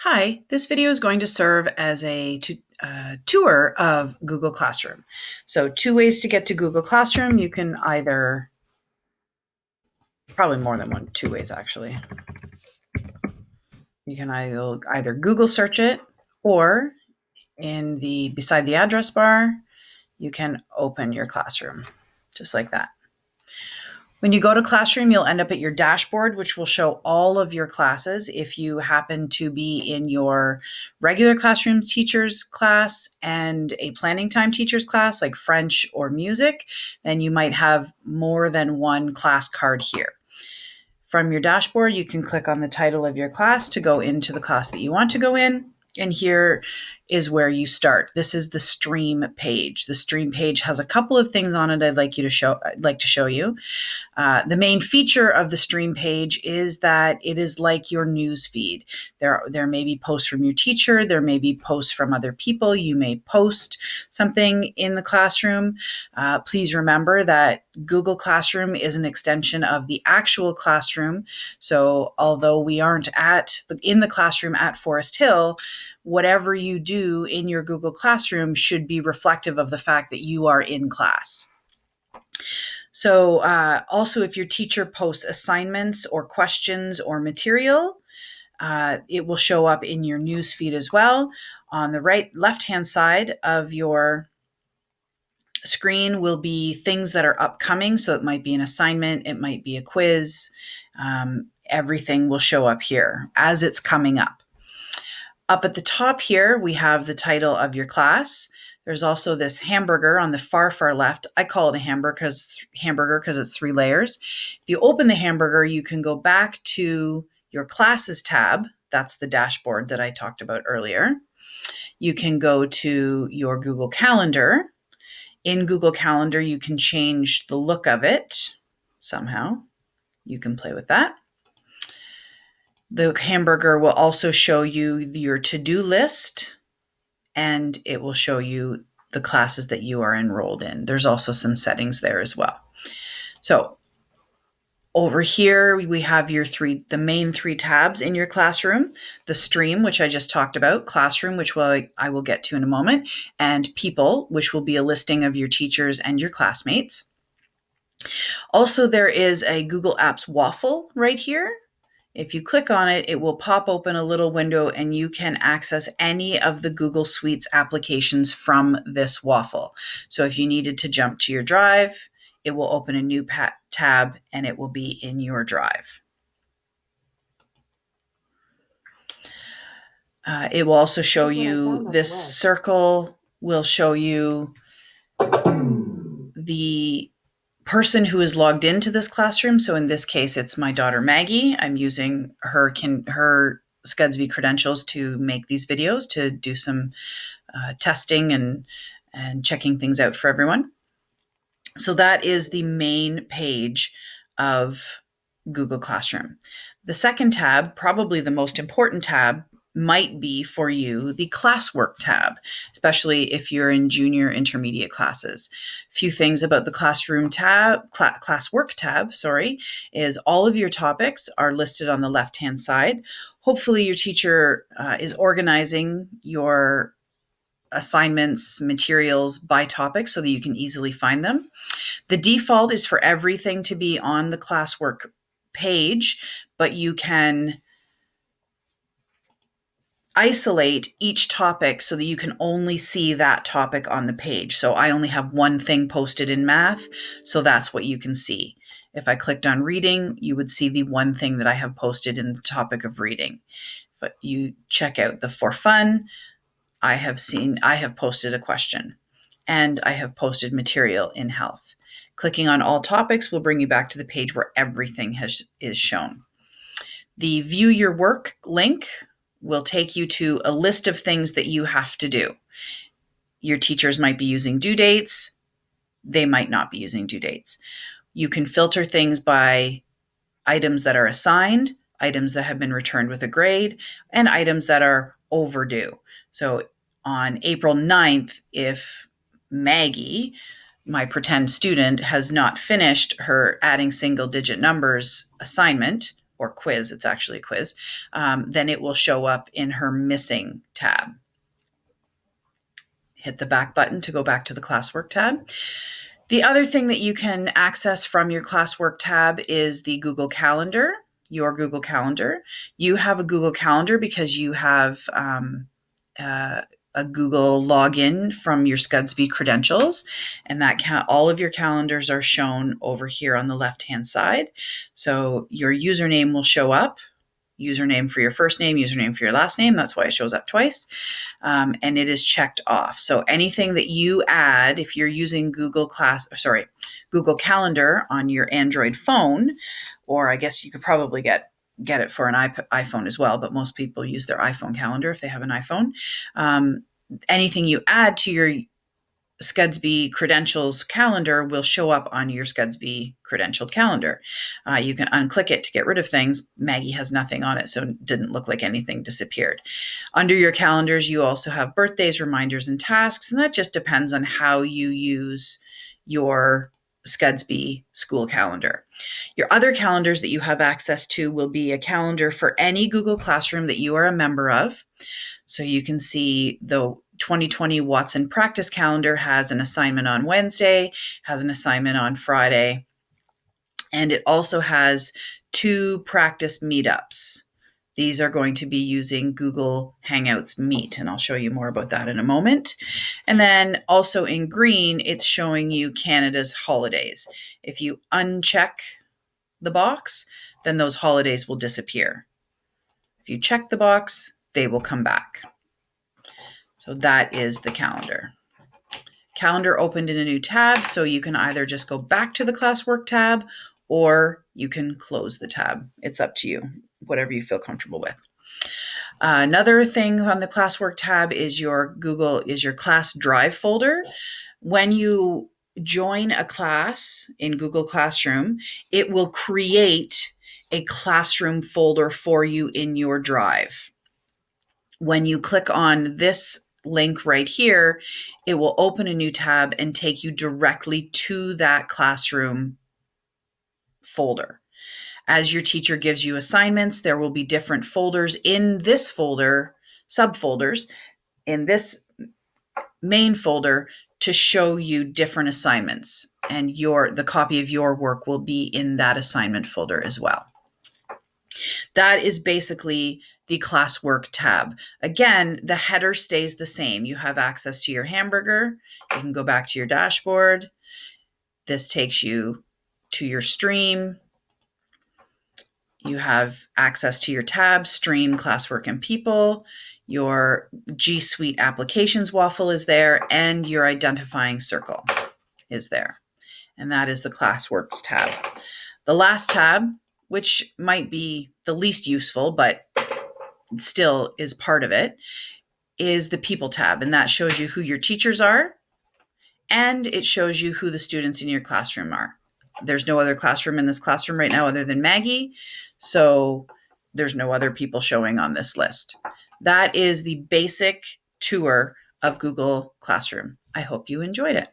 Hi, this video is going to serve as a tour of Google Classroom. So 2 ways to get to Google Classroom. You can probably more than 2 ways actually. You can either Google search it, or beside the address bar, you can open your Classroom, just like that. When you go to Classroom, you'll end up at your dashboard, which will show all of your classes. If you happen to be in your regular classroom teacher's class and a planning time teacher's class, like French or music, then you might have more than one class card here. From your dashboard, you can click on the title of your class to go into the class that you want to go in. And here is where you start. This is the stream page. The stream page has a couple of things on it I'd like to show you. The main feature of the stream page is that it is like your news feed. There may be posts from your teacher. There may be posts from other people. You may post something in the classroom. Please remember that Google Classroom is an extension of the actual classroom. So although we aren't in the classroom at Forest Hill, whatever you do in your Google Classroom should be reflective of the fact that you are in class. So also, if your teacher posts assignments or questions or material, it will show up in your news feed as well. On the left-hand side of your screen will be things that are upcoming. So it might be an assignment, it might be a quiz. Everything will show up here as it's coming up. Up at the top here, we have the title of your class. There's also this hamburger on the far left. I call it a hamburger because it's 3 layers. If you open the hamburger, you can go back to your classes tab. That's the dashboard that I talked about earlier. You can go to your Google Calendar. In Google Calendar, you can change the look of it somehow. You can play with that. The hamburger will also show you your to-do list, and it will show you the classes that you are enrolled in. There's also some settings there as well. So over here, we have the main 3 tabs in your classroom: the stream, which I just talked about, classroom, which I will get to in a moment, and people, which will be a listing of your teachers and your classmates. Also, there is a Google Apps waffle right here. If you click on it, it will pop open a little window and you can access any of the Google Suites applications from this waffle. So if you needed to jump to your drive, it will open a new tab and it will be in your drive. It will also show you, this circle will show you the person who is logged into this classroom. So in this case, it's my daughter Maggie. I'm using her SCDSB credentials to make these videos, to do some testing and checking things out for everyone. So that is the main page of Google Classroom. The second tab, probably the most important tab, might be for you the Classwork tab, especially if you're in junior intermediate classes. A few things about the Classroom tab, Classwork tab, is all of your topics are listed on the left-hand side. Hopefully your teacher is organizing your assignments, materials by topic so that you can easily find them. The default is for everything to be on the Classwork page, but you can isolate each topic so that you can only see that topic on the page. So I only have one thing posted in math, so that's what you can see. If I clicked on reading, you would see the one thing that I have posted in the topic of reading. But you check out the for fun, I have posted a question, and I have posted material in health. Clicking on all topics will bring you back to the page where everything is shown. The view your work link will take you to a list of things that you have to do. Your teachers might be using due dates. They might not be using due dates. You can filter things by items that are assigned, items that have been returned with a grade, and items that are overdue. So on April 9th, if Maggie, my pretend student, has not finished her adding single digit numbers assignment, or quiz, it's actually a quiz, then it will show up in her missing tab. Hit the back button to go back to the Classwork tab. The other thing that you can access from your Classwork tab is the Google Calendar, your Google Calendar. You have a Google Calendar because you have a Google login from your SCDSB credentials, and that all of your calendars are shown over here on the left-hand side. So your username will show up, username for your first name, username for your last name. That's why it shows up twice. And it is checked off. So anything that you add, if you're using Google Calendar on your Android phone, or I guess you could probably get it for an iPhone as well, but most people use their iPhone calendar if they have an iPhone. Anything you add to your SCDSB credentials calendar will show up on your SCDSB credentialed calendar. You can unclick it to get rid of things. Maggie has nothing on it, so it didn't look like anything disappeared. Under your calendars, you also have birthdays, reminders, and tasks, and that just depends on how you use your SCDSB school calendar. Your other calendars that you have access to will be a calendar for any Google Classroom that you are a member of. So you can see the 2020 Watson practice calendar has an assignment on Wednesday, has an assignment on Friday, and it also has 2 practice meetups. These are going to be using Google Hangouts Meet, and I'll show you more about that in a moment. And then also in green, it's showing you Canada's holidays. If you uncheck the box, then those holidays will disappear. If you check the box, they will come back. So that is the calendar. Calendar opened in a new tab, so you can either just go back to the Classwork tab or you can close the tab. It's up to you, whatever you feel comfortable with. Another thing on the Classwork tab is your class drive folder. When you join a class in Google Classroom, it will create a classroom folder for you in your drive. When you click on this link right here, it will open a new tab and take you directly to that classroom folder. As your teacher gives you assignments, there will be different folders in this folder, subfolders, in this main folder to show you different assignments, and the copy of your work will be in that assignment folder as well. That is basically the Classwork tab. Again, the header stays the same. You have access to your hamburger. You can go back to your dashboard. This takes you to your stream. You have access to your tabs, stream, Classwork, and people. Your G Suite applications waffle is there, and your identifying circle is there. And that is the Classworks tab. The last tab, which might be the least useful, but still is part of it, is the People tab. And that shows you who your teachers are, and it shows you who the students in your classroom are. There's no other classroom in this classroom right now other than Maggie, so there's no other people showing on this list. That is the basic tour of Google Classroom. I hope you enjoyed it.